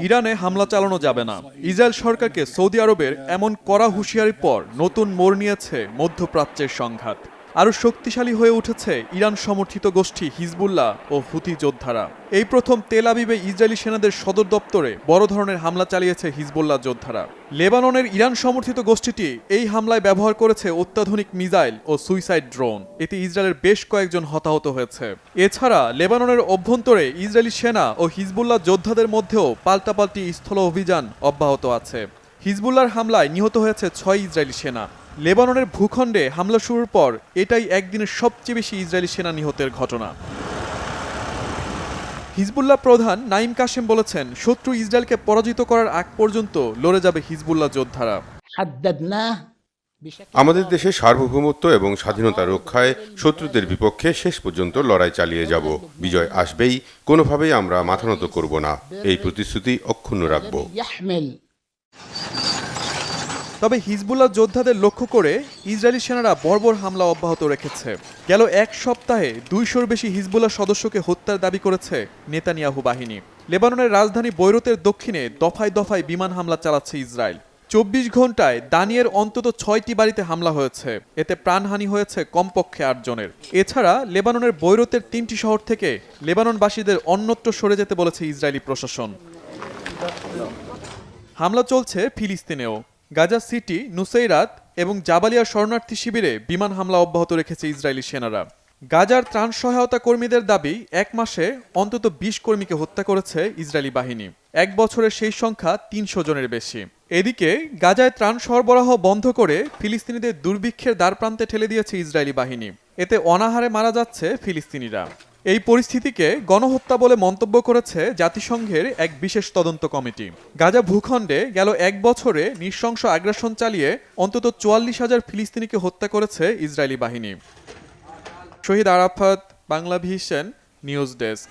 ইরানে হামলা চালানো যাবে না। ইসরায়েল সরকারকে সৌদি আরবের এমন কড়া হুঁশিয়ারির পর নতুন মোড় নিয়েছে মধ্যপ্রাচ্যের সংঘাত। আরও শক্তিশালী হয়ে উঠেছে ইরান সমর্থিত গোষ্ঠী হিজবুল্লাহ ও হুতি যোদ্ধারা। এই প্রথম তেল আবিবে ইসরায়েলি সেনাদের সদর দপ্তরে বড় ধরনের হামলা চালিয়েছে হিজবুল্লাহ যোদ্ধারা। লেবাননের ইরান সমর্থিত গোষ্ঠীটি এই হামলায় ব্যবহার করেছে অত্যাধুনিক মিসাইল ও সুইসাইড ড্রোন। এতে ইসরায়েলের বেশ কয়েকজন হতাহত হয়েছে। এছাড়া লেবাননের অভ্যন্তরে ইসরায়েলি সেনা ও হিজবুল্লাহ যোদ্ধাদের মধ্যেও পাল্টাপাল্টি স্থল অভিযান অব্যাহত আছে। হিজবুল্লাহর হামলায় নিহত হয়েছে 6 ইসরায়েলি সেনা। লেবাননের ভূখণ্ডে হামলা শুরুর পর এটাই একদিনের সবচেয়ে বেশি ইসরায়েলি সেনা নিহতের ঘটনা। হিজবুল্লাহ প্রধান নাইম কাশেম বলেছেন, শত্রু ইসরায়েলকে পরাজিত করার আগ পর্যন্ত লড়ে যাবে হিজবুল্লাহ যোদ্ধারা। আমাদের দেশের সার্বভৌমত্ব এবং স্বাধীনতা রক্ষায় শত্রুদের বিপক্ষে শেষ পর্যন্ত লড়াই চালিয়ে যাব। বিজয় আসবেই, কোনোভাবেই আমরা মাথা নত করব না। এই প্রতিশ্রুতি অক্ষুণ্ণ রাখব। তবে হিজবুল্লাহ যোদ্ধাদের লক্ষ্য করে ইসরায়েলি সেনারা বর্বর হামলা অব্যাহত রেখেছে। গেল এক সপ্তাহে 200-র বেশি হিজবুল্লাহ সদস্যকে হত্যার দাবি করেছে নেতানিয়াহু বাহিনী। লেবাননের রাজধানী বৈরুতের দক্ষিণে দফায় দফায় বিমান হামলা চালাচ্ছে ইসরায়েল। 24 ঘন্টায় দানিয়ের অন্তত 6টি বাড়িতে হামলা হয়েছে। এতে প্রাণহানি হয়েছে কমপক্ষে 8 জনের। এছাড়া লেবাননের বৈরুতের 3টি শহর থেকে লেবাননবাসীদের অন্যত্র সরে যেতে বলেছে ইসরায়েলি প্রশাসন। হামলা চলছে ফিলিস্তিনেও। গাজা সিটি, নুসাইরাত এবং জাবালিয়া শরণার্থী শিবিরে বিমান হামলা অব্যাহত রেখেছে ইসরায়েলি সেনারা। গাজার ত্রাণ সহায়তা কর্মীদের দাবি, 1 মাসে অন্তত 20 কর্মীকে হত্যা করেছে ইসরায়েলি বাহিনী। 1 বছরে সেই সংখ্যা 300 জনের বেশি। এদিকে গাজায় ত্রাণ সরবরাহ বন্ধ করে ফিলিস্তিনিদের দুর্ভিক্ষের দ্বারপ্রান্তে ঠেলে দিয়েছে ইসরায়েলি বাহিনী। এতে অনাহারে মারা যাচ্ছে ফিলিস্তিনিরা। এই পরিস্থিতিকে গণহত্যা বলে মন্তব্য করেছে জাতিসংঘের এক বিশেষ তদন্ত কমিটি। গাজা ভূখণ্ডে গেল 1 বছরে নৃশংস আগ্রাসন চালিয়ে অন্তত 44,000 ফিলিস্তিনিকে হত্যা করেছে ইসরায়েলি বাহিনী। Shahid Arafat, Bangla Vision, news desk.